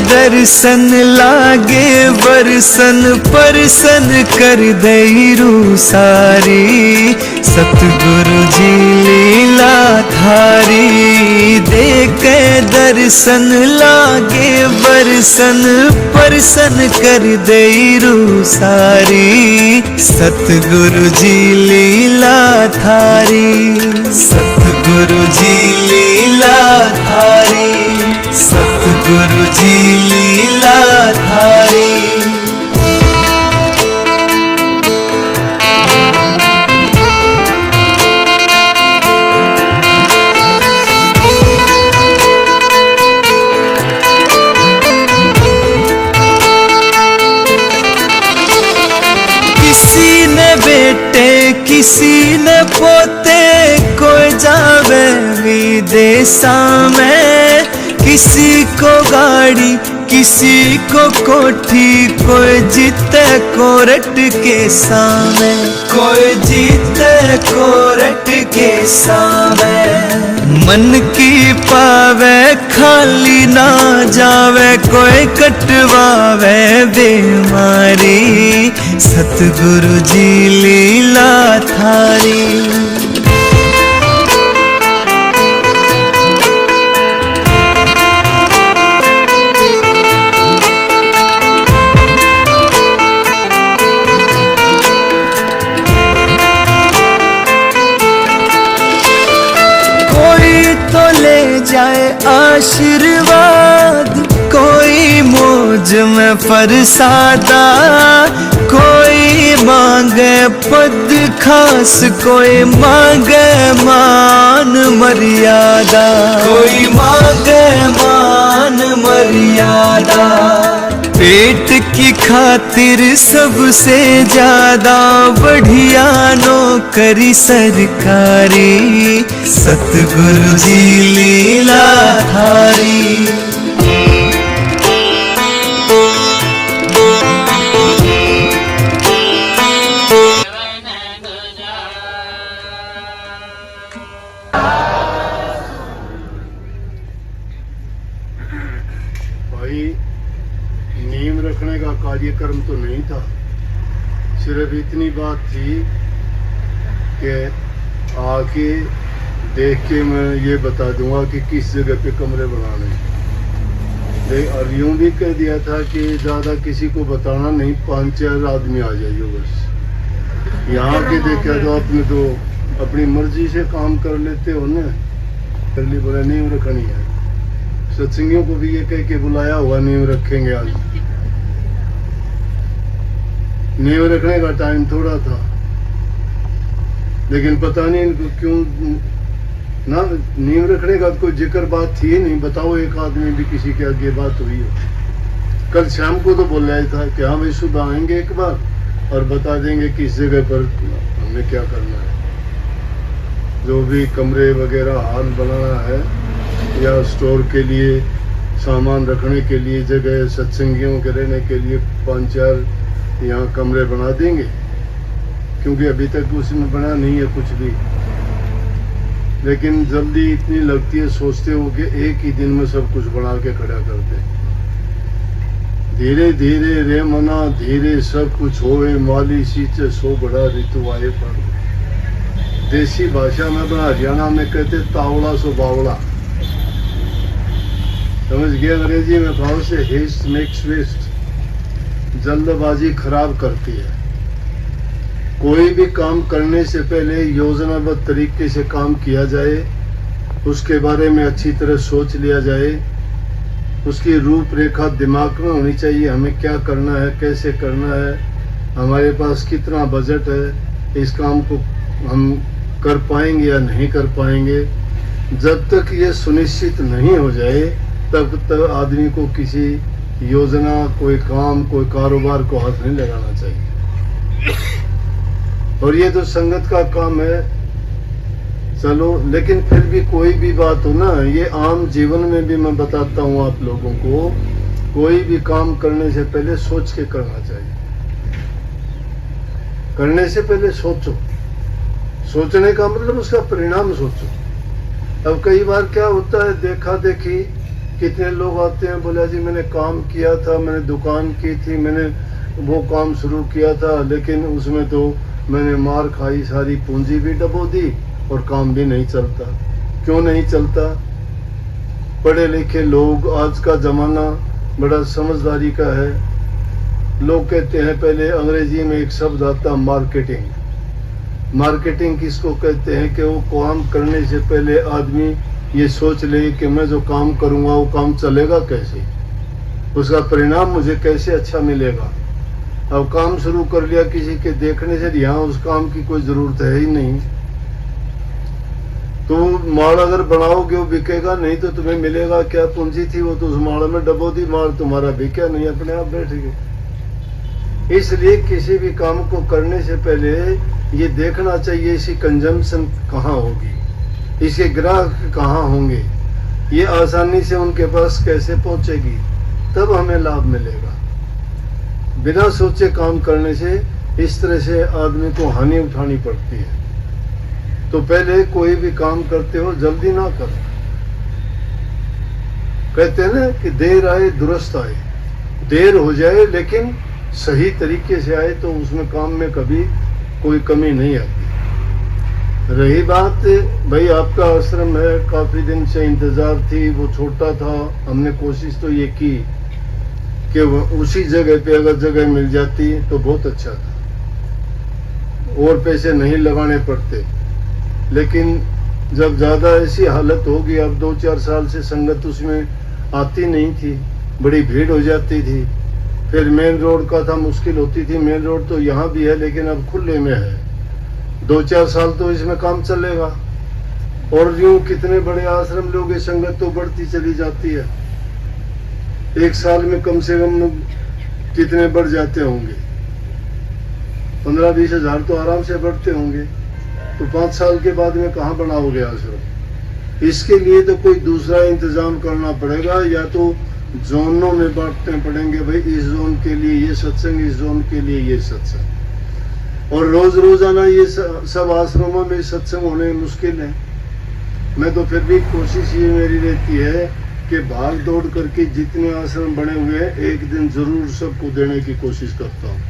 दर्शन लागे बरसन परसन कर दैरू सारी। सतगुरु जी लीला थारी देखे दर्शन लागे बरसन परसन कर दैरू सारी। सतगुरु जी लीला थारी, सतगुरु जी लीला थारी, सतगुरु जी लीला थारी। किसी ने बेटे किसी ने पोते कोई जावे विदेशा में। किसी को गाड़ी किसी को कोठी कोई जीते कोरट के सामने, कोई जीते कोरट के सामने। मन की पावे खाली ना जावे कोई कटवावे बीमारी। सतगुरु जी लीला थारी। जाए आशीर्वाद कोई मौज में फरसादा। कोई मांगे पद खास कोई मांगे मान मर्यादा, कोई मांगे मान मर्यादा। पेट की खातिर सबसे ज्यादा बढ़िया नौकरी सरकारी। सतगुरु जी लीला थारी। भाई नींव रखने का कार्यक्रम तो नहीं था, सिर्फ इतनी बात थी कि आके देख के मैं ये बता दूंगा कि किस जगह पे कमरे बनाने। और यूं भी कह दिया था कि ज़्यादा किसी को बताना नहीं, 5-4 आदमी आ जाइए बस। यहाँ के देखा तो आपने तो अपनी मर्जी से काम कर लेते हो ना। कर ली बोला नींव रखनी है। सत्संगियों को भी ये कह के बुलाया हुआ नींव रखेंगे आज। नींव रखने का टाइम थोड़ा था, लेकिन पता नहीं इनको क्यों ना नींव रखने का कोई जिक्र बात थी ही नहीं। बताओ एक आदमी भी किसी के आगे बात हुई हो। कल शाम को तो बोल रहा था कि हाँ भाई सुबह आएंगे एक बार और बता देंगे किस जगह पर हमें क्या करना है। जो भी कमरे वगैरह हाल बनाना है या स्टोर के लिए सामान रखने के लिए जगह, सत्संगियों के रहने के लिए 5-4 यहाँ कमरे बना देंगे, क्योंकि अभी तक उसमें बना नहीं है कुछ भी। लेकिन जल्दी इतनी लगती है, सोचते हो कि एक ही दिन में सब कुछ बना के खड़ा कर दे। धीरे धीरे रे मना धीरे सब कुछ होए माली सींचे सो बड़ा ऋतु आए पर। देसी भाषा में हरियाणा में कहते तावड़ा सो बावड़ा। समझ गया? अंग्रेजी में भाव से हेस्ट मेक्स वेस्ट। जल्दबाजी खराब करती है। कोई भी काम करने से पहले योजनाबद्ध तरीके से काम किया जाए, उसके बारे में अच्छी तरह सोच लिया जाए, उसकी रूपरेखा दिमाग में होनी चाहिए। हमें क्या करना है, कैसे करना है, हमारे पास कितना बजट है, इस काम को हम कर पाएंगे या नहीं कर पाएंगे। जब तक ये सुनिश्चित नहीं हो जाए तब तक आदमी को किसी योजना, कोई काम, कोई कारोबार को हाथ नहीं लगाना चाहिए। और ये तो संगत का काम है, चलो। लेकिन फिर भी कोई भी बात हो ना, ये आम जीवन में भी मैं बताता हूँ आप लोगों को, कोई भी काम करने से पहले सोच के करना चाहिए। करने से पहले सोचो। सोचने का मतलब उसका परिणाम सोचो। अब कई बार क्या होता है, देखा देखी कितने लोग आते हैं, बोला जी मैंने काम किया था, मैंने दुकान की थी, मैंने वो काम शुरू किया था, लेकिन उसमें तो मैंने मार खाई, सारी पूंजी भी डबो दी और काम भी नहीं चलता। क्यों नहीं चलता? पढ़े लिखे लोग, आज का ज़माना बड़ा समझदारी का है। लोग कहते हैं, पहले अंग्रेजी में एक शब्द आता मार्केटिंग। मार्केटिंग किसको कहते हैं कि वो काम करने से पहले आदमी ये सोच ले कि मैं जो काम करूँगा वो काम चलेगा कैसे, उसका परिणाम मुझे कैसे अच्छा मिलेगा। अब काम शुरू कर लिया किसी के देखने से, यहाँ उस काम की कोई ज़रूरत है ही नहीं। तो माल अगर बनाओगे वो बिकेगा नहीं, तो तुम्हें मिलेगा क्या? पूंजी थी वो तो उस माल में डबो दी, माल तुम्हारा बिका नहीं, अपने आप बैठ गए। इसलिए किसी भी काम को करने से पहले ये देखना चाहिए इसकी कंजम्पशन कहाँ होगी, इसके ग्राहक कहाँ होंगे, ये आसानी से उनके पास कैसे पहुंचेगी, तब हमें लाभ मिलेगा। बिना सोचे काम करने से इस तरह से आदमी को हानि उठानी पड़ती है। तो पहले कोई भी काम करते हो जल्दी ना करो। कहते हैं ना कि देर आए दुरुस्त आए। देर हो जाए लेकिन सही तरीके से आए तो उसमें काम में कभी कोई कमी नहीं आती। रही बात भाई आपका आश्रम है, काफी दिन से इंतजार थी, वो छोटा था, हमने कोशिश तो ये की कि उसी जगह पे अगर जगह मिल जाती तो बहुत अच्छा था और पैसे नहीं लगाने पड़ते। लेकिन जब ज़्यादा ऐसी हालत होगी, अब 2-4 साल से संगत उसमें आती नहीं थी, बड़ी भीड़ हो जाती थी। फिर मेन रोड का था, मुश्किल होती थी। मेन रोड तो यहाँ भी है लेकिन अब खुले में है। 2-4 साल तो इसमें काम चलेगा। और यूँ कितने बड़े आश्रम लोग, ये संगत तो बढ़ती चली जाती है। एक साल में कम से कम कितने बढ़ जाते होंगे? 15-20 हज़ार तो आराम से बढ़ते होंगे। तो 5 साल के बाद में कहाँ बनाओगे आश्रम? इसके लिए तो कोई दूसरा इंतजाम करना पड़ेगा, या तो जोनों में बांटने पड़ेंगे। भाई इस जोन के लिए ये सत्संग, इस जोन के लिए ये सत्संग। और रोजाना ये सब आश्रमों में सत्संग होने मुश्किल है। मैं तो फिर भी कोशिश ये मेरी रहती है कि भाग दौड़ करके जितने आश्रम बने हुए हैं एक दिन जरूर सबको देने की कोशिश करता हूँ।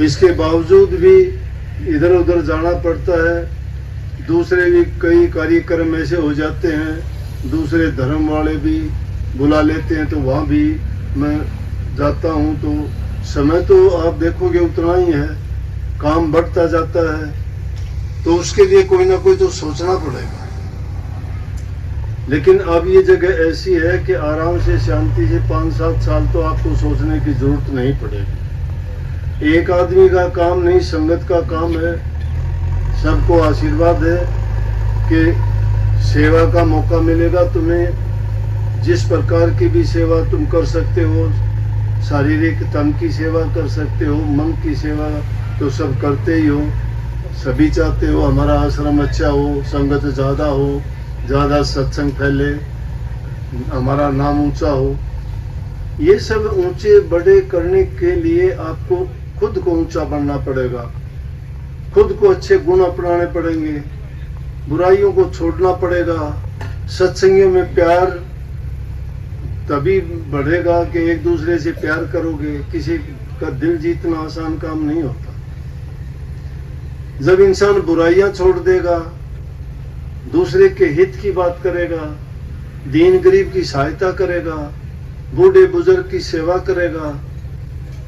इसके बावजूद भी इधर उधर जाना पड़ता है। दूसरे भी कई कार्यक्रम ऐसे हो जाते हैं, दूसरे धर्म वाले भी बुला लेते हैं, तो वहाँ भी मैं जाता हूँ। तो समय तो आप देखोगे उतना ही है, काम बढ़ता जाता है, तो उसके लिए कोई ना कोई तो सोचना पड़ेगा। लेकिन अब ये जगह ऐसी है कि आराम से शांति से 5-7 साल तो आपको सोचने की जरूरत नहीं पड़ेगी। एक आदमी का काम नहीं, संगत का काम है। सबको आशीर्वाद है कि सेवा का मौका मिलेगा तुम्हें। जिस प्रकार की भी सेवा तुम कर सकते हो, शारीरिक तन की सेवा कर सकते हो, मन की सेवा तो सब करते ही हो। सभी चाहते हो हमारा आश्रम अच्छा हो, संगत ज़्यादा हो, ज़्यादा सत्संग फैले, हमारा नाम ऊंचा हो। ये सब ऊंचे बड़े करने के लिए आपको खुद को ऊंचा बनना पड़ेगा, खुद को अच्छे गुण अपनाने पड़ेंगे, बुराइयों को छोड़ना पड़ेगा। सत्संगियों में प्यार तभी बढ़ेगा कि एक दूसरे से प्यार करोगे। किसी का दिल जीतना आसान काम नहीं होता। जब इंसान बुराइयां छोड़ देगा, दूसरे के हित की बात करेगा, दीन गरीब की सहायता करेगा, बूढ़े बुजुर्ग की सेवा करेगा,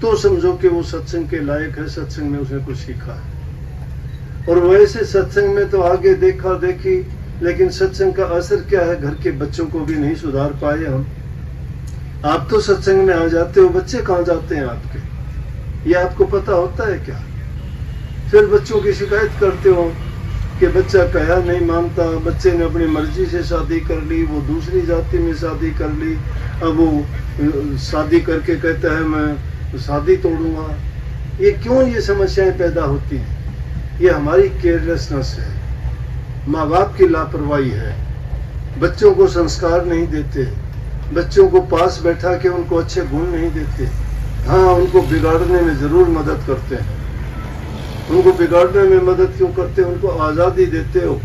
तो समझो कि वो सत्संग के लायक है, सत्संग में उसने कुछ सीखा है। और वैसे सत्संग में तो आगे देखा देखी, लेकिन सत्संग का असर क्या है? घर के बच्चों को भी नहीं सुधार पाए हम। आप तो सत्संग में आ जाते हो, बच्चे कहाँ जाते हैं आपके? ये आपको पता होता है क्या? फिर बच्चों की शिकायत करते हो कि बच्चा कहा नहीं मानता, बच्चे ने अपनी मर्जी से शादी कर ली, वो दूसरी जाति में शादी कर ली, अब वो शादी करके कहता है मैं शादी तोड़ूंगा। ये क्यों ये समस्याएं पैदा होती हैं? ये हमारी केयरलेसनेस है, माँ बाप की लापरवाही है। बच्चों को संस्कार नहीं देते, बच्चों को पास बैठा के उनको अच्छे गुण नहीं देते। हाँ, उनको बिगाड़ने में जरूर मदद करते हैं। उनको बिगाड़ने में मदद क्यों करते हो? उनको आज़ादी देते हो।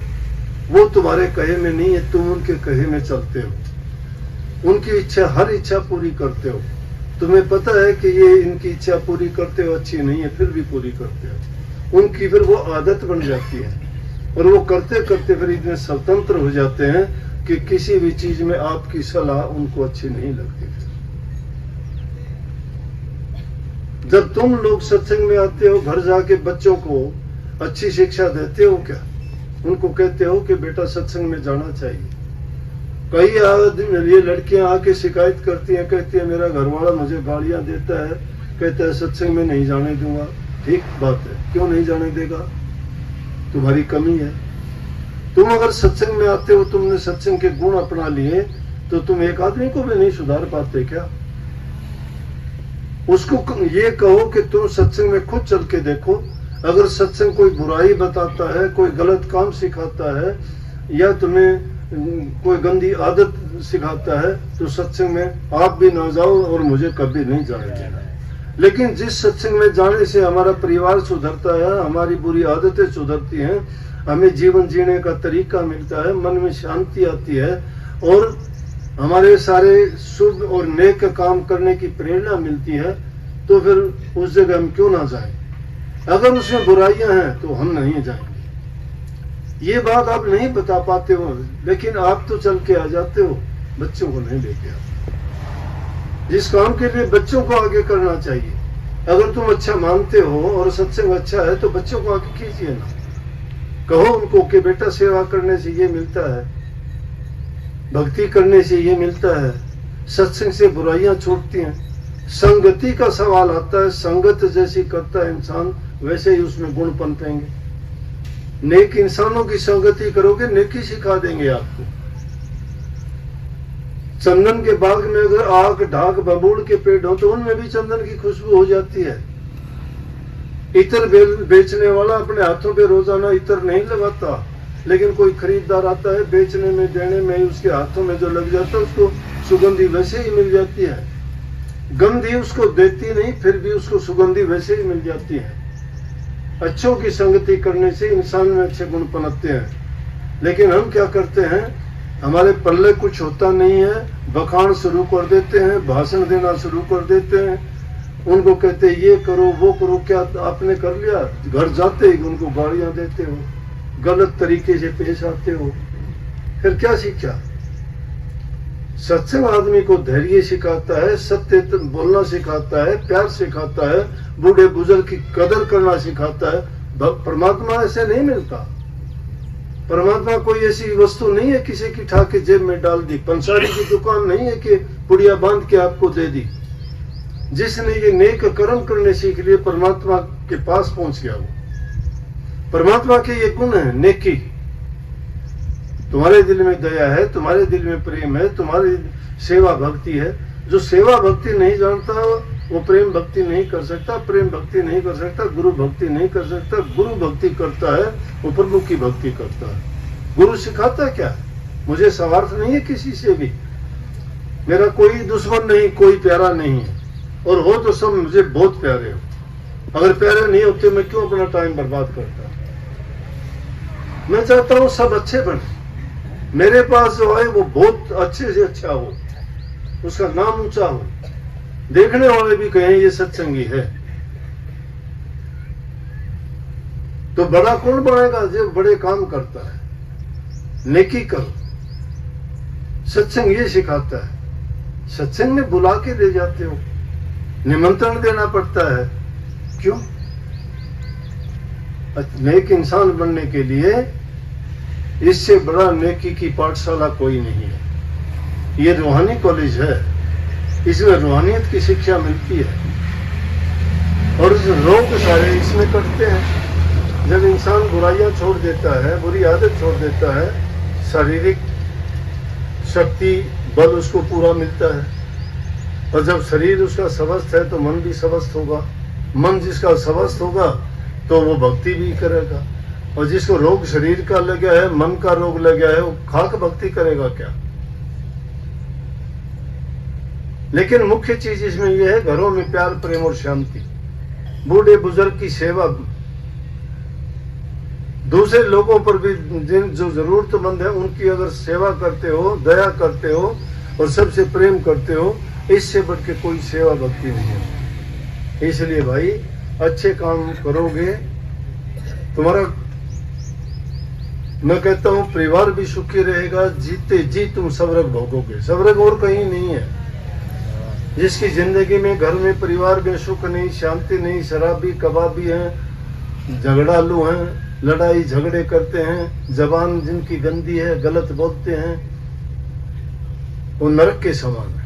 वो तुम्हारे कहे में नहीं है, तुम उनके कहे में चलते हो। उनकी इच्छा, हर इच्छा पूरी करते हो। तुम्हें पता है कि ये इनकी इच्छा पूरी करते हो अच्छी नहीं है, फिर भी पूरी करते हो। उनकी फिर वो आदत बन जाती है और वो करते करते फिर इतने स्वतंत्र हो जाते हैं कि किसी भी चीज में आपकी सलाह उनको अच्छी नहीं लगती। जब तुम लोग सत्संग में आते हो, घर जाके बच्चों को अच्छी शिक्षा देते हो क्या? उनको कहते हो कि बेटा सत्संग में जाना चाहिए। कई आदमी, ये लड़कियां आके शिकायत करती हैं, कहती है मेरा घरवाला मुझे गालियां देता है, कहता है सत्संग में नहीं जाने दूंगा। ठीक बात है, क्यों नहीं जाने देगा? तुम्हारी कमी है। तुम अगर सत्संग में आते हो, तुमने सत्संग के गुण अपना लिए, तो तुम एक आदमी को भी नहीं सुधार पाते क्या? उसको ये कहो कि तुम सत्संग में खुद चल के देखो। अगर सत्संग कोई बुराई बताता है, कोई गलत काम सिखाता है, या तुम्हें कोई गंदी आदत सिखाता है, तो सत्संग में आप भी ना जाओ और मुझे कभी नहीं जाने देना। लेकिन जिस सत्संग में जाने से हमारा परिवार सुधरता है, हमारी बुरी आदतें सुधरती हैं, हमें जीवन जीने का तरीका मिलता है, मन में शांति आती है और हमारे सारे शुभ और नेक काम करने की प्रेरणा मिलती है, तो फिर उस जगह हम क्यों ना जाएं? अगर उसमें बुराइयां हैं तो हम नहीं जाएंगे। ये बात आप नहीं बता पाते हो, लेकिन आप तो चल के आ जाते हो, बच्चों को नहीं लेके आते। जिस काम के लिए बच्चों को आगे करना चाहिए, अगर तुम अच्छा मानते हो और सत्संग अच्छा है, तो बच्चों को आगे कीजिए ना। कहो उनको कि बेटा सेवा करने से ये मिलता है, भक्ति करने से ये मिलता है, सत्संग से बुराइयां छूटती हैं। संगति का सवाल आता है, संगत जैसी करता है इंसान, वैसे ही उसमें गुण पनपेंगे। नेक इंसानों की संगति करोगे, नेकी सिखा देंगे आपको। चंदन के बाग में अगर आग, ढाक, बबूल के पेड़ हो, तो उनमें भी चंदन की खुशबू हो जाती है। इत्र बेचने वाला अपने हाथों पे रोजाना इत्र नहीं लगाता, लेकिन कोई खरीदार आता है, बेचने में, देने में, उसके हाथों में जो लग जाता है, उसको सुगंधी वैसे ही मिल जाती है। गंधी उसको देती नहीं, फिर भी उसको सुगंधी वैसे ही मिल जाती है। अच्छों की संगति करने से इंसान में अच्छे गुण पनपते हैं। लेकिन हम क्या करते हैं, हमारे पल्ले कुछ होता नहीं है, बखान शुरू कर देते हैं, भाषण देना शुरू कर देते हैं, उनको कहते हैं ये करो वो करो। क्या आपने कर लिया? घर जाते ही उनको गालियां देते हो, गलत तरीके से पेश आते हो, फिर क्या सीखा? सत्संग आदमी को धैर्य सिखाता है, सत्य बोलना सिखाता है, प्यार सिखाता है, बूढ़े बुजुर्ग की कदर करना सिखाता है। परमात्मा ऐसे नहीं मिलता। परमात्मा कोई ऐसी वस्तु नहीं है किसी की ठा के जेब में डाल दी। पंसारी की दुकान नहीं है कि पुड़िया बांध के आपको दे दी। जिसने ये नेक कर्म करने सीख लिए, परमात्मा के पास पहुंच गया। वो परमात्मा के ये गुण है, नेकी। तुम्हारे दिल में दया है, तुम्हारे दिल में प्रेम है, तुम्हारी सेवा भक्ति है। जो सेवा भक्ति नहीं जानता वो प्रेम भक्ति नहीं कर सकता, प्रेम भक्ति नहीं कर सकता, गुरु भक्ति नहीं कर सकता। गुरु भक्ति करता है वो प्रभु की भक्ति करता है। गुरु सिखाता क्या? मुझे स्वार्थ नहीं है किसी से भी, मेरा कोई दुश्मन नहीं, कोई प्यारा नहीं है, और हो तो सब मुझे बहुत प्यारे हो। अगर प्यारे नहीं होते मैं क्यों अपना टाइम बर्बाद करता? मैं चाहता हूँ सब अच्छे बने, मेरे पास जो है वो बहुत अच्छे से अच्छा हो, उसका नाम ऊंचा हो, देखने वाले भी कहें ये सत्संगी है। तो बड़ा कौन बनेगा? जो बड़े काम करता है। नेकी करो। सत्संग ये सिखाता है। सत्संग में बुला के ले जाते हो, निमंत्रण देना पड़ता है। क्यों? नेक इंसान बनने के लिए इससे बड़ा नेकी की पाठशाला कोई नहीं है। ये रूहानी कॉलेज है, इसमें रूहानियत की शिक्षा मिलती है और रोग सारे इसमें कटते हैं। जब इंसान बुराइयां छोड़ देता है, बुरी आदत छोड़ देता है, शारीरिक शक्ति बल उसको पूरा मिलता है। और जब शरीर उसका स्वस्थ है तो मन भी स्वस्थ होगा। मन जिसका स्वस्थ होगा तो वो भक्ति भी करेगा। और जिसको रोग शरीर का लगा है, मन का रोग लगा है, वो खाक भक्ति करेगा क्या? लेकिन मुख्य चीज इसमें यह है, घरों में प्यार, प्रेम और शांति, बूढ़े बुजुर्ग की सेवा, दूसरे लोगों पर भी जिन जो जरूरतमंद है उनकी अगर सेवा करते हो, दया करते हो, और सबसे प्रेम करते हो, इससे बढ़ के कोई सेवा भक्ति नहीं है। इसलिए भाई अच्छे काम करोगे, तुम्हारा मैं कहता हूं परिवार भी सुखी रहेगा, जीते जी तुम स्वर्ग भोगोगे। स्वर्ग और कहीं नहीं है। जिसकी जिंदगी में घर में परिवार में सुख नहीं, शांति नहीं, शराबी कबाबी हैं, झगड़ालू हैं, लड़ाई झगड़े करते हैं, जबान जिनकी गंदी है, गलत बोलते हैं, वो नरक के समान है।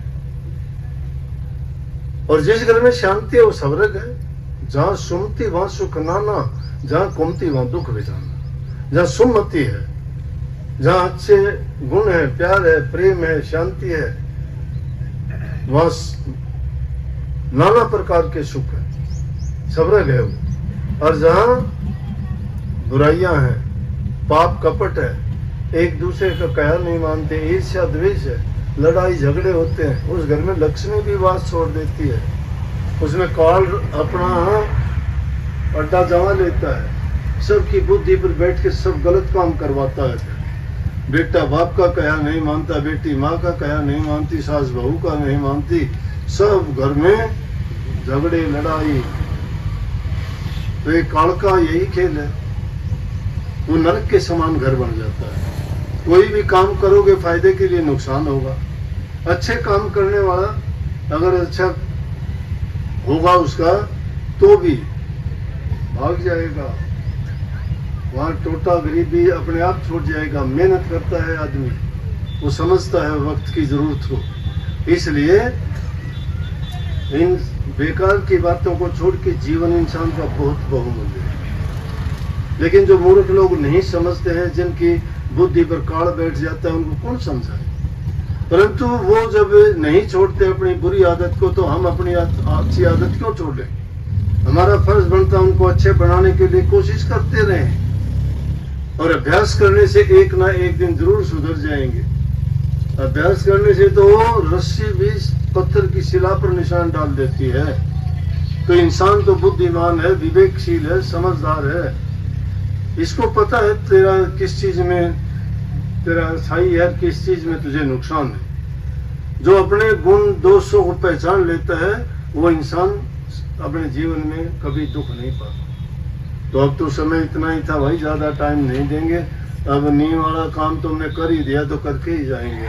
और जिस घर में शांति है वो स्वर्ग है। जहां सुमति वहां सुख नाना, जहां कुमति वहां दुख बेजाना। जहां सुमति है, जहां अच्छे गुण है, प्यार है, प्रेम है, शांति है, वहां नाना प्रकार के सुख है, स्वर्ग है वो। और जहां बुराइयां हैं, पाप कपट है, एक दूसरे का कहना नहीं मानते, ईर्ष्या द्वेष है, लड़ाई झगड़े होते हैं, उस घर में लक्ष्मी भी वास छोड़ देती है। उसमें काल अपना अड्डा जमा लेता है, सबकी बुद्धि पर बैठ के सब गलत काम करवाता है। बेटा बाप का कहा नहीं मानता, बेटी माँ का कहा नहीं मानती, सास बहू का नहीं मानती, सब घर में झगड़े लड़ाई। तो ये काल का यही खेल है, वो नरक के समान घर बन जाता है। कोई भी काम करोगे फायदे के लिए नुकसान होगा। अच्छे काम करने वाला अगर अच्छा होगा उसका तो भी भाग जाएगा, वहां टोटा गरीबी अपने आप छूट जाएगा। मेहनत करता है आदमी, वो समझता है वक्त की जरूरत को। इसलिए इन बेकार की बातों को छोड़ के जीवन इंसान का बहुत बहुमूल्य है। लेकिन जो मूर्ख लोग नहीं समझते हैं, जिनकी बुद्धि पर काल बैठ जाता है, उनको कौन समझाए। परंतु वो जब नहीं छोड़ते अपनी बुरी आदत को, तो हम अपनी अच्छी आदत क्यों छोड़े। हमारा फर्ज बनता है उनको अच्छे बनाने के लिए कोशिश करते रहें, और अभ्यास करने से एक ना एक दिन जरूर सुधर जाएंगे। अभ्यास करने से तो रस्सी भी पत्थर की शिला पर निशान डाल देती है। तो इंसान तो बुद्धिमान है, विवेकशील है, समझदार है, इसको पता है तेरा किस चीज में तेरा सही है, किस चीज में तुझे नुकसान है। जो अपने गुण दोषों को पहचान लेता है, वो इंसान अपने जीवन में कभी दुख नहीं पाता। तो अब तो समय इतना ही था भाई, ज्यादा टाइम नहीं देंगे। अब नींव वाला काम तुमने कर ही दिया तो करके ही जाएंगे।